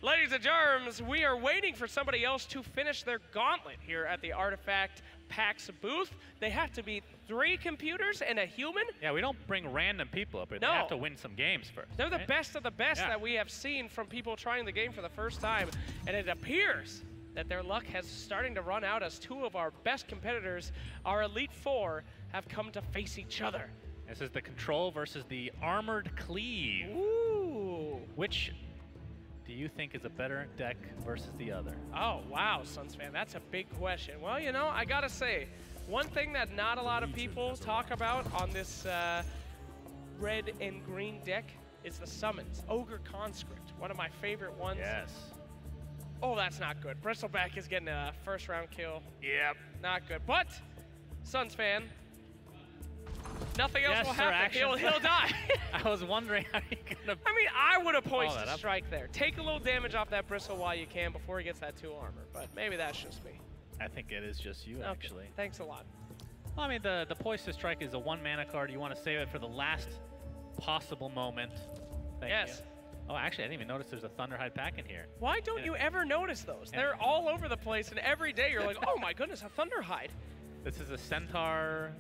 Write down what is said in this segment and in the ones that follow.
Ladies and germs, we are waiting for somebody else to finish their gauntlet here at the Artifact PAX booth. They have to beat 3 computers and a human. Yeah, we don't bring random people up here. No. They have to win some games first. They're the right? best of the best that we have seen from people trying the game for the first time. And it appears that their luck has starting to run out as 2 of our best competitors, our Elite 4, have come to face each other. This is the Control versus the Armored Cleave. Ooh. Which do you think is a better deck versus the other? Oh, wow, Suns fan, that's a big question. Well, you know, I gotta say, one thing that not a lot of people talk about on this red and green deck is the summons. Ogre Conscript, one of my favorite ones. Yes. Oh, that's not good. Bristleback is getting a first round kill. Yep. Not good. But, Suns fan, nothing else Yes, will sir, happen. action. He'll die. I was wondering how you gonna. I mean, I would have poised that to up. strike there. Take a little damage off that bristle while you can before he gets that 2 armor. But maybe that's just me. I think it is just you, Okay, actually. thanks a lot. Well, I mean, the Poise to Strike is a 1 mana card. You want to save it for the last possible moment. Thank Yes. you. Oh, actually, I didn't even notice there's a Thunderhide pack in here. Why don't you ever notice those? They're all over the place, and every day you're like, oh my goodness, a Thunderhide. This is a Centaur.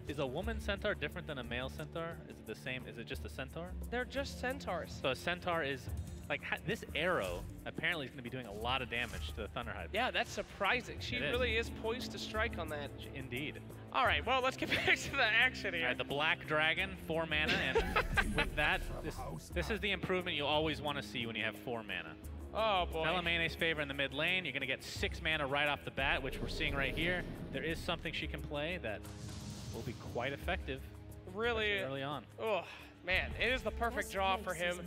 Is a woman Centaur different than a male Centaur? Is it the same? Is it just a Centaur? They're just centaurs. So a Centaur is, like, this arrow apparently is going to be doing a lot of damage to the Thunderhide. Yeah, that's surprising. She really is poised to strike on that. Indeed. All right, well, let's get back to the action here. All right, the Black Dragon, 4 mana, and with that, this is the improvement you always want to see when you have 4 mana. Oh, boy. Felomaine's favor in the mid lane. You're going to get 6 mana right off the bat, which we're seeing right here. There is something she can play that will be quite effective Really early on. Oh, man, it is the perfect draw for him.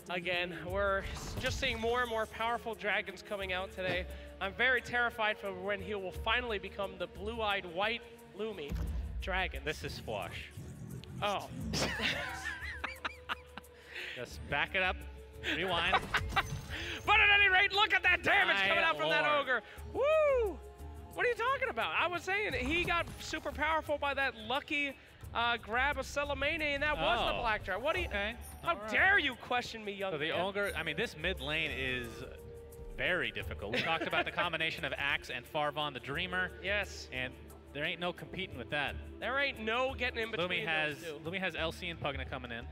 Again, we're just seeing more and more powerful dragons coming out today. I'm very terrified for when he will finally become the blue-eyed white Lumi dragon. This is Fwosh. Oh. Just back it up, rewind. But at any rate, look at that damage My coming out from that lord. ogre. Woo! What are you talking about? I was saying he got super powerful by that lucky grab of Felomane, and that was the black dragon. What do you? Okay. How dare you question me, young So the man? ogre, I mean, this mid lane is very difficult. We talked about the combination of Axe and Farvon the Dreamer. Yes. And there ain't no competing with that. There ain't no getting in between those two. Lumi has LC and Pugna coming in.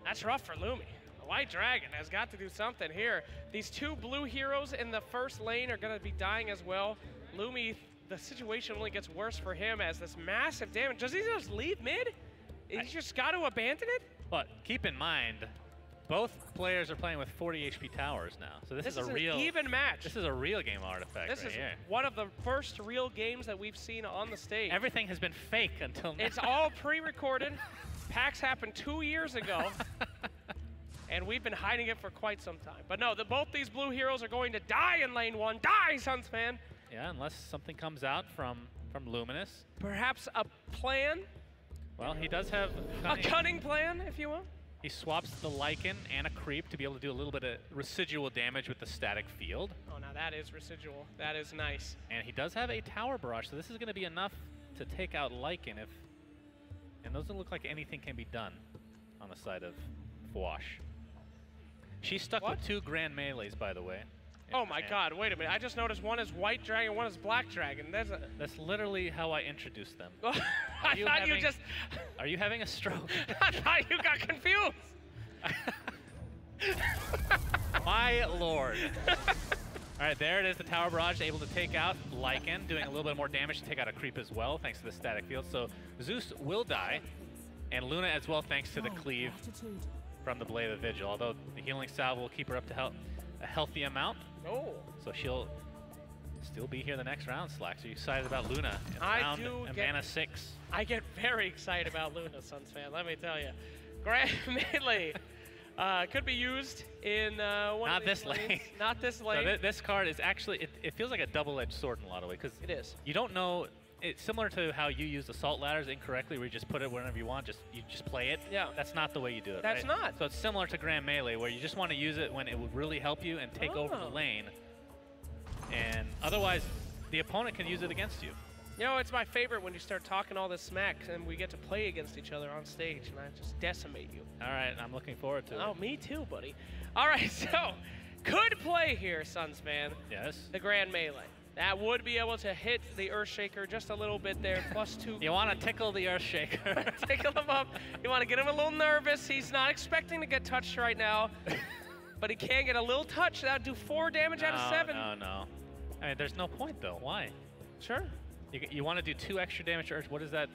That's rough for Lumi. The White Dragon has got to do something here. These 2 blue heroes in the first lane are going to be dying as well. Lumi, the situation only gets worse for him as this massive damage. Does he just leave mid? He just got to abandon it? But keep in mind, both players are playing with 40 HP towers now. So this is a real an even match. This is a real game Artifact This right is here. one of the first real games that we've seen on the stage. Everything has been fake until now. It's all pre-recorded. PAX happened 2 years ago. And we've been hiding it for quite some time. But no, both these blue heroes are going to die in lane 1. Die, Suns fan! Yeah, unless something comes out from Luminous. Perhaps a plan? Well, he does have A cunning plan, if you will? He swaps the Lycan and a Creep to be able to do a little bit of residual damage with the static field. Oh, now that is residual. That is nice. And he does have a Tower Barrage, so this is going to be enough to take out Lycan if... And doesn't look like anything can be done on the side of Fwosh. She's stuck with 2 Grand Melees, by the way. Oh my god, wait a minute. I just noticed one is White Dragon, one is Black Dragon. That's literally how I introduced them. I thought you just... Are you having a stroke? I thought you got confused. My lord. All right, there it is, the Tower Barrage able to take out Lycan, doing a little bit more damage to take out a Creep as well, thanks to the static field. So Zeus will die, and Luna as well, thanks to the cleave from the Blade of the Vigil, although the Healing Salve will keep her up to a healthy amount. Oh. So she'll still be here the next round, Slacks. Are you excited about Luna in round mana 6? I get very excited about Luna, Suns fan, let me tell you. Grand Melee could be used in one Not of these this lane. lanes. Not this lane. So this card is actually, it feels like a double-edged sword in a lot of ways, because it is. You don't know. It's similar to how you use Assault Ladders incorrectly, where you just put it wherever you want, you just play it. Yeah. That's not the way you do it, That's right? not. So it's similar to Grand Melee, where you just want to use it when it would really help you and take over the lane. And otherwise, the opponent can use it against you. You know, it's my favorite when you start talking all this smack and we get to play against each other on stage and I just decimate you. All right, I'm looking forward to it. Oh, me too, buddy. All right, so could play play here, Sunsman. Yes. The Grand Melee. That would be able to hit the Earthshaker just a little bit there, +2. You want to tickle the Earthshaker. Tickle him up. You want to get him a little nervous. He's not expecting to get touched right now. But he can get a little touch. That would do 4 damage out of 7. No. I mean, there's no point, though. Why? Sure. You want to do 2 extra damage to Earth. What does that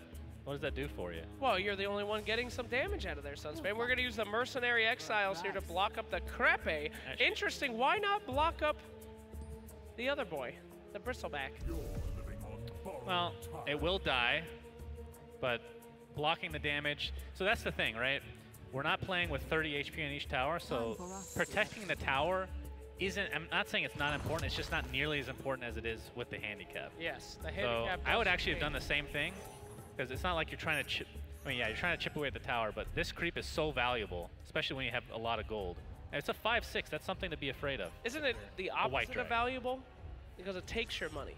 do for you? Well, you're the only one getting some damage out of there, Sunspan. We're going to use the Mercenary Exiles here to block up the Crepe. Interesting. Why not block up the other boy, the Bristleback? Well, it will die, but blocking the damage. So that's the thing, right? We're not playing with 30 HP on each tower, so protecting the tower isn't, I'm not saying it's not important, it's just not nearly as important as it is with the handicap. Yes, the handicap. So I would actually have done the same thing, because it's not like you're trying to chip, I mean, yeah, you're trying to chip away at the tower, but this creep is so valuable, especially when you have a lot of gold. And it's a 5/6, that's something to be afraid of. Isn't it the opposite of valuable? Because it takes your money.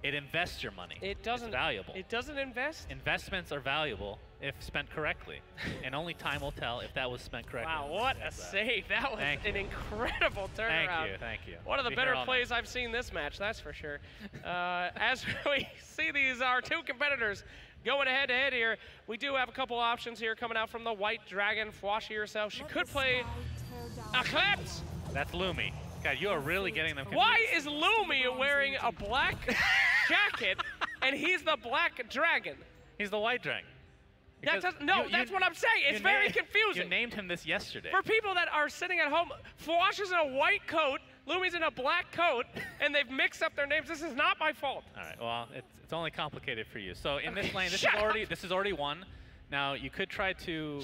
It invests your money. It doesn't. It's valuable. It doesn't invest? Investments are valuable if spent correctly. And only time will tell if that was spent correctly. Wow, what a save. That was an incredible turnaround. Thank you. One of the better plays I've seen this match, that's for sure. As we see these are 2 competitors going head-to-head here, we do have a couple options here coming out from the White Dragon. Fwosh herself, she could play Eclipse. That's Lumi. God, you are really getting them confused. Why is Lumi wearing a black jacket and he's the Black Dragon? He's the White Dragon. That's what I'm saying. It's very confusing. You named him this yesterday. For people that are sitting at home, Fwosh is in a white coat, Lumi's in a black coat, and they've mixed up their names. This is not my fault. All right, well, it's only complicated for you. So in this lane, this is already won. Now, you could try to...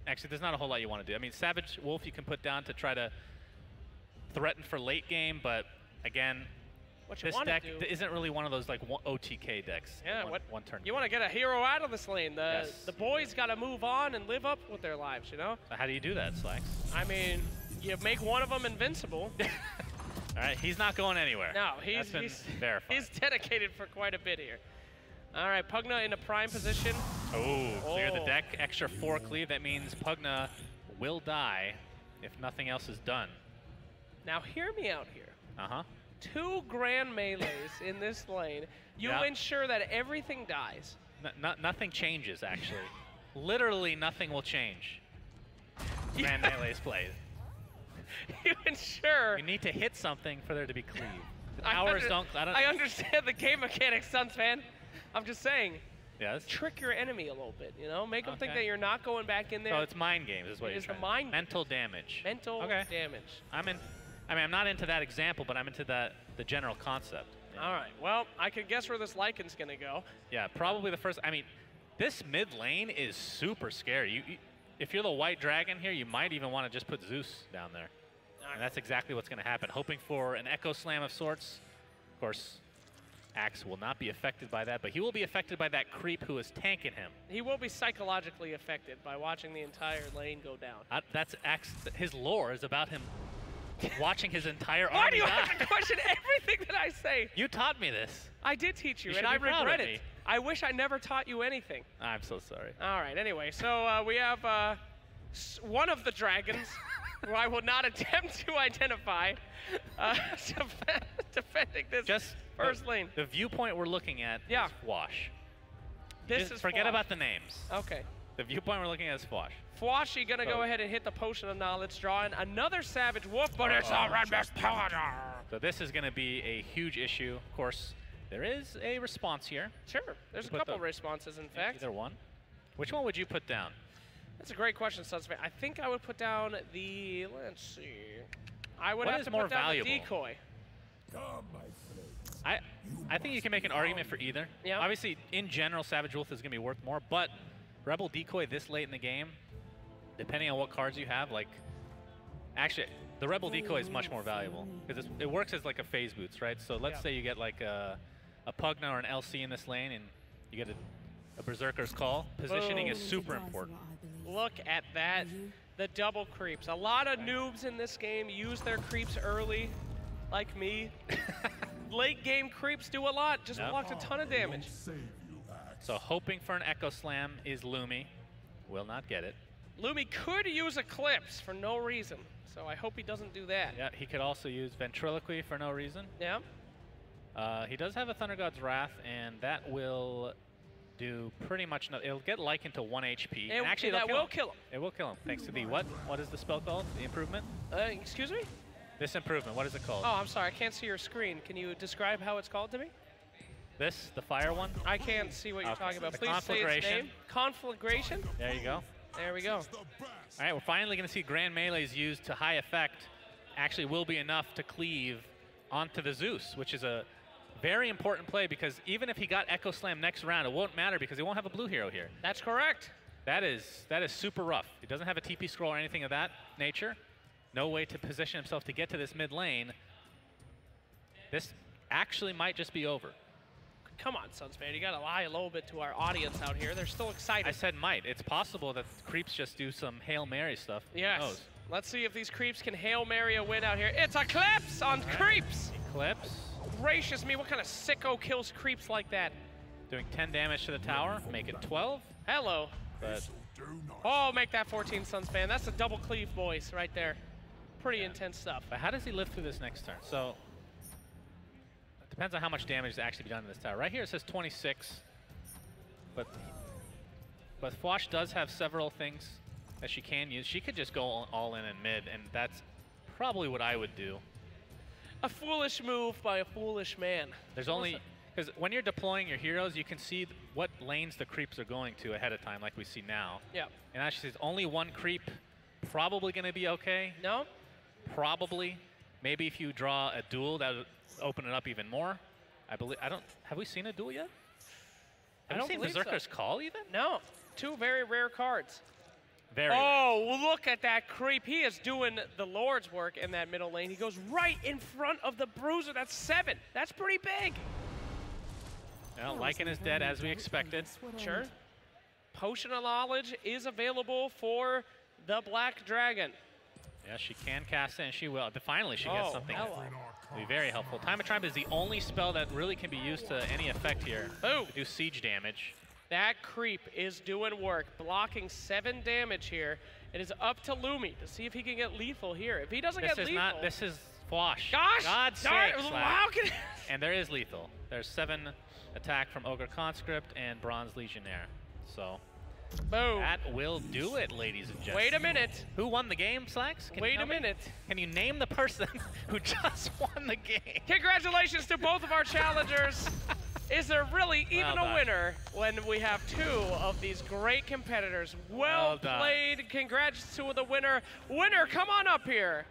Actually, there's not a whole lot you want to do. I mean, Savage Wolf you can put down to try to threaten for late game, but again, this deck isn't really one of those like OTK decks. Yeah, one turn. You want to get a hero out of this lane. The boys got to move on and live up with their lives, you know? So how do you do that, Slacks? I mean, you make one of them invincible. All right, he's not going anywhere. No, he's verified. He's dedicated for quite a bit here. All right, Pugna in a prime position. Oh, clear the deck, extra 4 cleave. That means Pugna will die if nothing else is done. Now, hear me out here. 2 Grand Melees in this lane. You ensure that everything dies. Nothing changes, actually. Literally nothing will change. Grand Melees played. You ensure. You need to hit something for there to be cleave. The towers I understand the game mechanics, Suns fan. I'm just saying. Yes. Trick your enemy a little bit, you know? Make them think that you're not going back in there. So it's mind games is what you're trying. It's the mind. Mental damage. Mental damage. I'm not into that example, but I'm into the general concept. All right. Well, I can guess where this Lycan's going to go. Yeah, probably the first. I mean, this mid lane is super scary. If you're the White Dragon here, you might even want to just put Zeus down there. And that's exactly what's going to happen. Hoping for an Echo Slam of sorts. Of course, Axe will not be affected by that, but he will be affected by that creep who is tanking him. He will be psychologically affected by watching the entire lane go down. That's Axe. His lore is about him watching his entire army Why do you have to question everything that I say? You taught me this. I did teach you and I regret it. I wish I never taught you anything. I'm so sorry. All right, anyway, so we have one of the dragons, who I will not attempt to identify, defending this first lane. The viewpoint we're looking at is Fwosh. Forget about the names. Okay. The viewpoint we're looking at is Fwosh. Fwosh going to go ahead and hit the Potion of Knowledge, drawing another Savage Wolf, but it's a Red Mist Paladin. So this is going to be a huge issue. Of course, there is a response here. Sure. There's a couple responses, in fact. Either one. Which one would you put down? That's a great question, Sunsman. I think I would put down the, let's see. I would have to put down the Decoy. I think you can make an argument for either. Yeah. Obviously, in general, Savage Wolf is going to be worth more, but Rebel Decoy this late in the game, depending on what cards you have, like, actually, the Rebel Decoy is much more valuable because it works as like a phase boots, right? So let's say you get like a Pugna or an LC in this lane and you get a Berserker's Call. Positioning is super important. Look at that. The double creeps. A lot of noobs in this game use their creeps early, like me. Late game creeps do a lot, just blocked a ton of damage. So hoping for an Echo Slam is Lumi. Will not get it. Lumi could use Eclipse for no reason. So I hope he doesn't do that. Yeah, he could also use Ventriloquy for no reason. Yeah. He does have a Thunder God's Wrath, and that will do pretty much nothing. It'll get Lycan to 1 HP. And actually, that will kill him. It will kill him, thanks to the what? What is the spell called? The improvement? Excuse me? This improvement, what is it called? Oh, I'm sorry, I can't see your screen. Can you describe how it's called to me? This, the fire one? I can't see what you're talking about. The Please say its name. Conflagration? There you go. There we go. All right, we're finally going to see Grand Melees used to high effect. Actually will be enough to cleave onto the Zeus, which is a very important play because even if he got Echo Slam next round, it won't matter because he won't have a blue hero here. That's correct. That is super rough. He doesn't have a TP scroll or anything of that nature. No way to position himself to get to this mid lane. This actually might just be over. Come on, Suns fan. You got to lie a little bit to our audience out here. They're still excited. I said might. It's possible that creeps just do some Hail Mary stuff. Yes. Who knows? Let's see if these creeps can Hail Mary a win out here. It's Eclipse on creeps. Eclipse. Gracious me, what kind of sicko kills creeps like that? Doing 10 damage to the tower, make it 12. Hello. But oh, make that 14, Suns fan. That's a double cleave, boys, right there. Pretty intense stuff. But how does he live through this next turn? So it depends on how much damage is actually be done to this tower. Right here it says 26, but Fwosh does have several things that she can use. She could just go all in mid, and that's probably what I would do. A foolish move by a foolish man. There's only, because when you're deploying your heroes, you can see what lanes the creeps are going to ahead of time, like we see now. Yeah. And actually says only one creep, probably going to be okay. No? Probably. Maybe if you draw a duel, that would open it up even more. I believe. Have we seen a duel yet? Have we seen Berserker's Call even? No. Two very rare cards. Very rare. Look at that creep. He is doing the Lord's work in that middle lane. He goes right in front of the Bruiser. That's 7. That's pretty big. Well, Lycan is dead as we expected. Sure. Potion of Knowledge is available for the Black Dragon. Yeah, she can cast it, and she will. Finally, she gets something that will be very helpful. Time of Triumph is the only spell that really can be used to any effect here. Boom. To do siege damage. That creep is doing work, blocking 7 damage here. It is up to Lumi to see if he can get lethal here. If he doesn't get lethal... This is Fwosh. Gosh! God's sake, how can And there is lethal. There's 7 attack from Ogre Conscript and Bronze Legionnaire. So... boom. That will do it, ladies and gentlemen. Wait a minute. Who won the game, Slacks? Wait a minute. Can you name the person who just won the game? Congratulations to both of our challengers. Is there really even a winner when we have 2 of these great competitors? Well played. Congrats to the winner. Winner, come on up here.